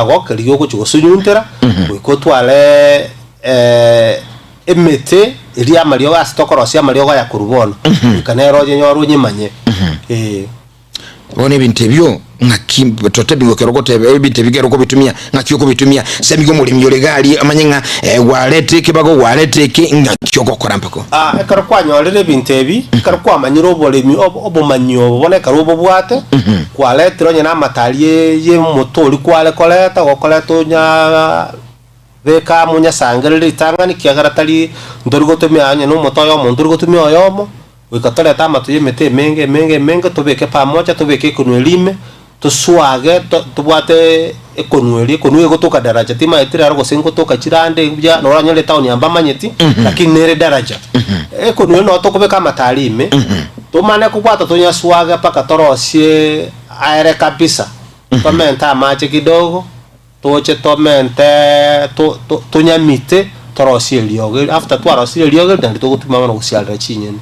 agok riyo ko sunyuntera ko twale emete iri amarioga stokorosia amarioga ya kurubono kanero je nyoru nyimanye one bintebyo ngakimbe totebigo kerogote ebintebigero ko bitumia ngakyo ko bitumia semigo mulimi yolegali amanyenga walete kibago walete ki ngakyo ko korampako ekaro kwanyorere bintebi ekaro kwamanyiro obolemi obomanyo bone karo obobwate kwalete ronye na matalie ye motori kwale koleta gokoleto nya beka munya sangerere itangani kiagaratali ndorigotumia anya no motoyo mo ndorigotumia oyomo wikatole tama tuye mete menge tubeke pamoja tubeke kunwelime tuswage tubwate ekonweli konwe gotoka daraja tima etira rogo sengo toka chirande bya noranyole town yamba manyeti lakini nere daraja ekonwe no tokobeka matalime tumane kubwata tunya swaga paka torosie aere kabisa tomenta mache kidogo toche tomente tunyamite torosie lioge after twarosie lioge ndandi togutuma mano gusialra chinyeni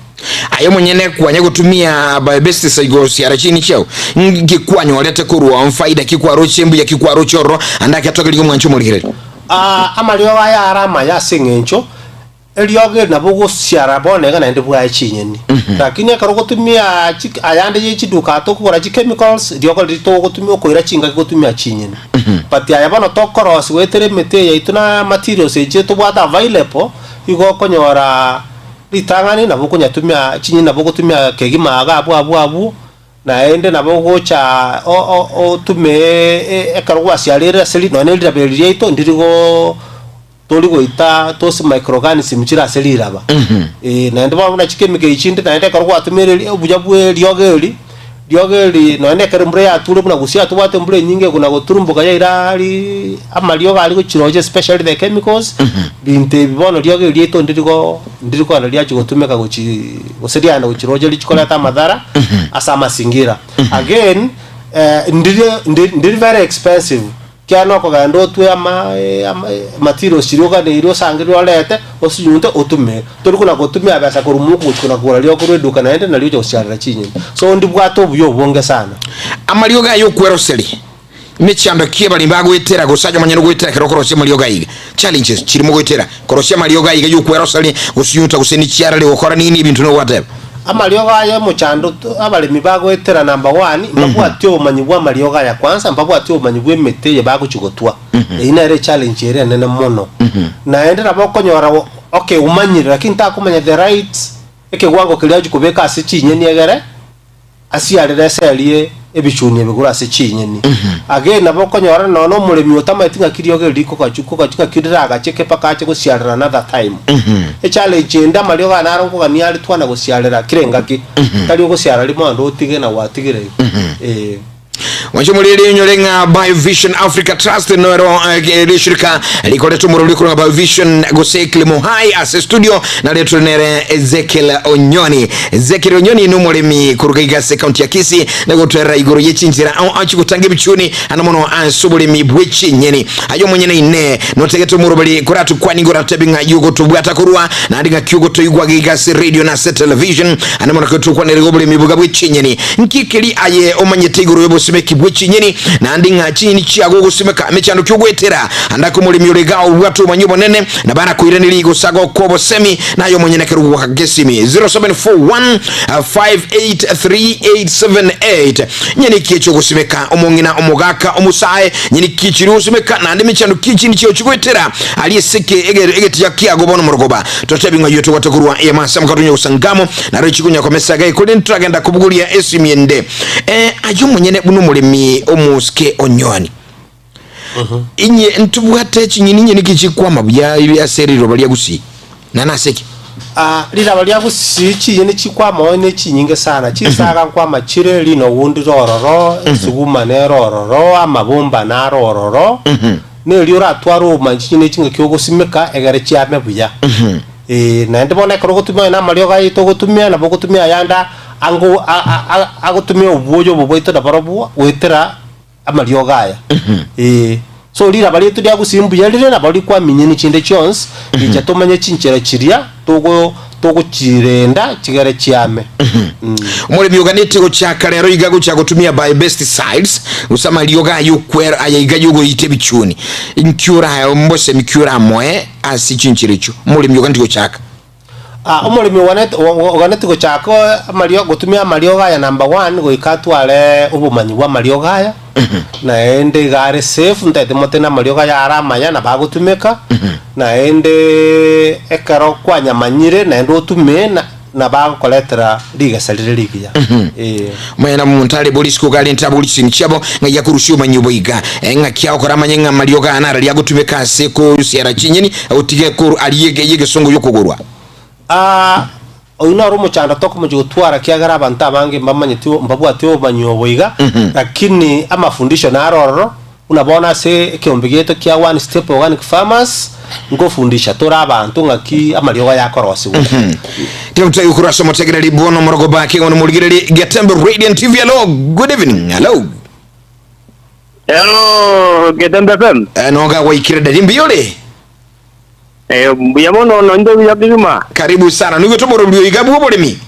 ayo munyene kwanya gutumia biobesticide go siara chini chao ngikwanya olete kurwa mfaida kikwaro chembu ya kikwaro choro andake atokeli mwancho mulire amalio ya arama ya singencho elioge nabugo siara bone kana ndibwa chinyeni lakini akaro gutumia ayande ye chiduka to kora chi chemicals liogo lito gutumia ko ira chinga gutumia chinyeni but ya bano tokoros wetere mete ya ituna materials eje to bwata available igo konyora litangani nabo kunyatumia chinyi nabo gutumia kegima abu na ende nabo gocha o tume ekarwa sialera seli no ne libabeli ito ndirigo toligo ita tos microorganism chira selira ba na ende ba na chikemike ichinde na ende karwa tumere obujabwe liogeli no ende kerembre ya tule buna gusia tubate mbre nyinge kuna goturumbuka ya irali amalio gali go chiroje especially the chemicals binte bibono liogeli ito ndirigo na liacho gotumeka goseria na chiroje lichikola ta madhara asa masingira again ndiri very expensive kiano ko gando tu ama materials chiroga ne iro sangiro lete osunyunte otume tori kuna gotumia basa korumuku kuna kura lyo kuru duka na ende na lyo cyarira kinyi so ndibwato buyo bonge sana amalio ga yo kweroseli mechando kiebali mbago etera gosaja manyero goetera kerokorosia malio ga iga challenges chirimo goetera korosia malio ga iga yo kweroseli osunyunta guseni chiara le okora nini bintu no whatever amalioga ya muchando abali mibago etera number 1 mbago atyo manyibwa amalioga ya kwanza mbago atyo manyibwe meteye bago chigotwa ina ere challenge ere nene mono na endera bokonyora okay umanyira lakini takumanya the right eke gwango kiliaje kubeka asichinyeni egere asiarere selie ebichuni ebigura asichinyeni again nabokonyora nono mulemi otamatinga kirioge liko kachuka kidira gacheke paka ache gusiarira another time e challenge enda malioga narongo ganiali twana gusiarira kirengaki tali gusiarira limo ndo otige na watigire Wanjumulili nyolenga BioVision Africa Trust nero lishirika likoleto muruliko nga BioVision gosekle mohai ase studio na leto nere Ezekiel Onyoni numulimi kurugigase county ya Kisii na gotera igoro yechinjira achi kutange bichuni anamono ansubulimi bwechi nyeni ayo mwenyene ine notegeto murubali kuratu kwani ngora tebinga yugo tubwata kurwa na ndinga kyugo toyugwa gigase radio na set television anamono kutu kwa nerigobulimi buga bwechi nyeni nkikeli aye omanyete igoro yebo simeki bwechi nyeni na ndinga chini chiago gusimeka mechano kyugwetera andako mulimi olegao watu manyobo nene na bana kuirenili gosago kobo semi na yo mwenyene kerugo kagesimi 0741 583878 nyeni kicho gusimeka omongina omugaka omusae nyeni kichiru gusimeka na ndimi chano kichini chiyo chugwetera aliyeseke egeti ya kiago bono murugoba totebinga yoto watakurwa ya masama katunye usangamo na rechikunya kwa mesaga ikuli ntragenda kubugulia esimiende ayo mwenyene bunu mulimi omuske Onyoni inye ntubwate chinyini nyeni kichikwa mabuya ya seriro bali yagusi nanaseke lira bali yagusi chinyini chikwa moone chinyinge sana chisaga kwa machire lino wundi rororo suguma ne rororo amabumba na rororo ne liora twaro manchine chinga kyogusimeka egare chiame buya na ndibone ko gutumia na malioga yito gutumia na bogutumia yanda ango agutumia ubuyo bubwito da barabu wetera amalioga ya so lira bali tudia gusimbu yalire na bali kwa minyeni chinde chons ija tomanye chinchera chiria togo toguchirenda chigere chiame. Mole bioganete gochaka rero igago cha gutumia by pesticides usama lioga yukwera ayiga yugo yite bichuni inkyura ya mbose mikyura moe asichinchiricho mole bioganete gochaka omulimi oganete gochaka amalio gutumia amalio gaya number 1 goikatware obumanyi bwa amalio gaya naende igare safe ntete motena amalio gaya aramanya na bagutumika naende ekaro kwanyamanyire naende otume na bagukoletera ligasalire ligiya mwena muntale bolisiko gali ntabulisi nchabo ngaya kurusha umanyi boiga nga kyao koramanya nga amalio gaya nara lyagutumika seko siara chinyeni otige ko aliyege songo yokogorwa oyuna rumo chanda toko mujutwara kiagara abantu abange mbamanyitio mbabwatio banyoboiga lakini amafundisho naroro unabona se kiombigeto kia one step organic farmers ngo fundisha tora abantu ngaki amalioga yakorose Timta yukurasa motegera libono morogo baki ngono muligere Gatembe Radiant TV. Hello, good evening. Hello Gatembe FM. Noga waikira dadimbi yole. Buyamono ndo buyakigima. Karibu sana. Nugo tomoro mbio igabu obolemi.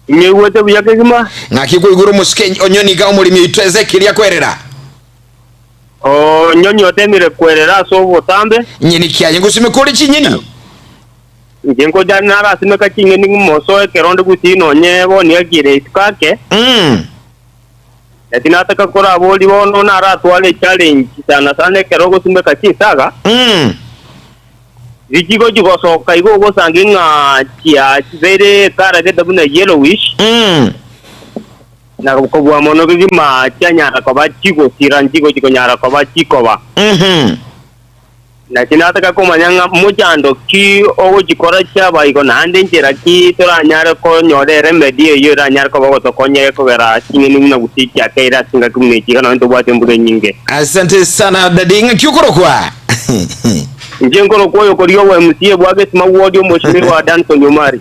Nyewote buyakigima. Ngaki ko iguru muske onyoni ga omolimi itweze kiria kwerera. Nyonyi otemire kwerera so botambe. Nyeni kya ngusime kole chinyeni. Njengo janara simeka chinyeni ngumoso keronde gutino nyebo ni agire iskake. Yatina ataka kora boli bono nara twale challenge sana kerogo simeka chisaga. Vijigo jigo so kaigo go sanginga chia very kara ke tabuna yellowish na ko bwa mono gi ma chanya ko ba jigo siranjigo jigo nyara ko ba chiko ba na tinata ka ko manyanga mujando ki o jikora cha ba iko na ande njera ki to ra nyara ko nyore remedy yo ra nyara ko ba to konye ko vera chingeni na guti cha kaira singa kumne chika na ndo bwa tembure nyinge. Asante sana dadinga kyukoro kwa Njengo koyo koriyo wa MCA bwage sima wodio moshiri wa Danson Umari.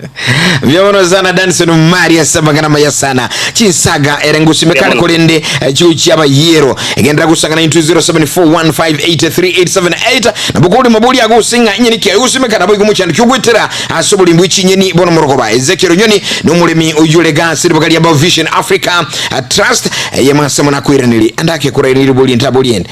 Vyono sana Danson Umari asabagana maya sana. Chinsaga erengusi mekana kolende chuchi aba yero. Egendra kusangana into 0741583878 na bukuli mabuli agusinga nyeni kia usimekana boy kumuchana kyugwetera asobuli mbwichi nyeni bono morokoba. Ezekiel Onyoni numulemi uyule gasi bakali aba Vision Africa Trust yamasema na kuiranili andake kuranili buli ntabuli ende.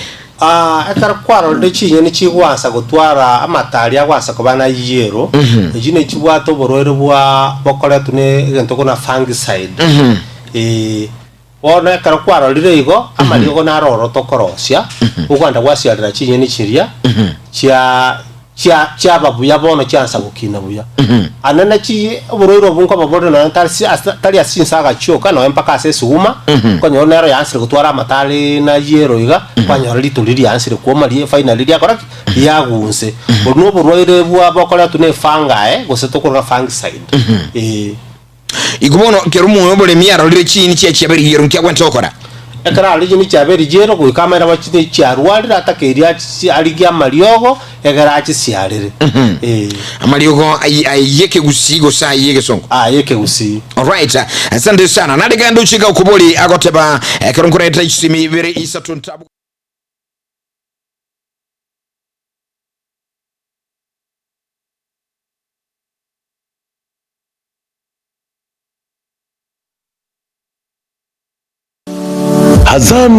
Ekara kwaro de chinyeni chigwasa gutwara amatari agwasa kubana yero ejine chibwato borwere bwa bokole tune gento kona fungicide wona ekara kwaro lirego amaligo naroro tokorosya uganda gwasialira chinyeni chiria chia babuya bono chansa gukina buya anana chi borwere bunko baboro na tali asinsaga choka no empaka asesuma konyo nero yansire gutwara amatari na yero iga kwanyora lituliri yansire kuoma lie finally lia koraki yagunse bono borwere bwa bokora tune fanga gosetokora fungicide igumono kerumu obole miaro lire chini chia beri yero nkya kwantokora ekara alijini chaberi jero ku kamera bachite chiarwali atakeria aligia maliogo egara chisiarire amaliogo ayeke gusigo sa yeke songo yeke gusi. Alright, asante sana nadigando chika ukuboli agoteba keronkura itachimi bere isatu ntabu. Azam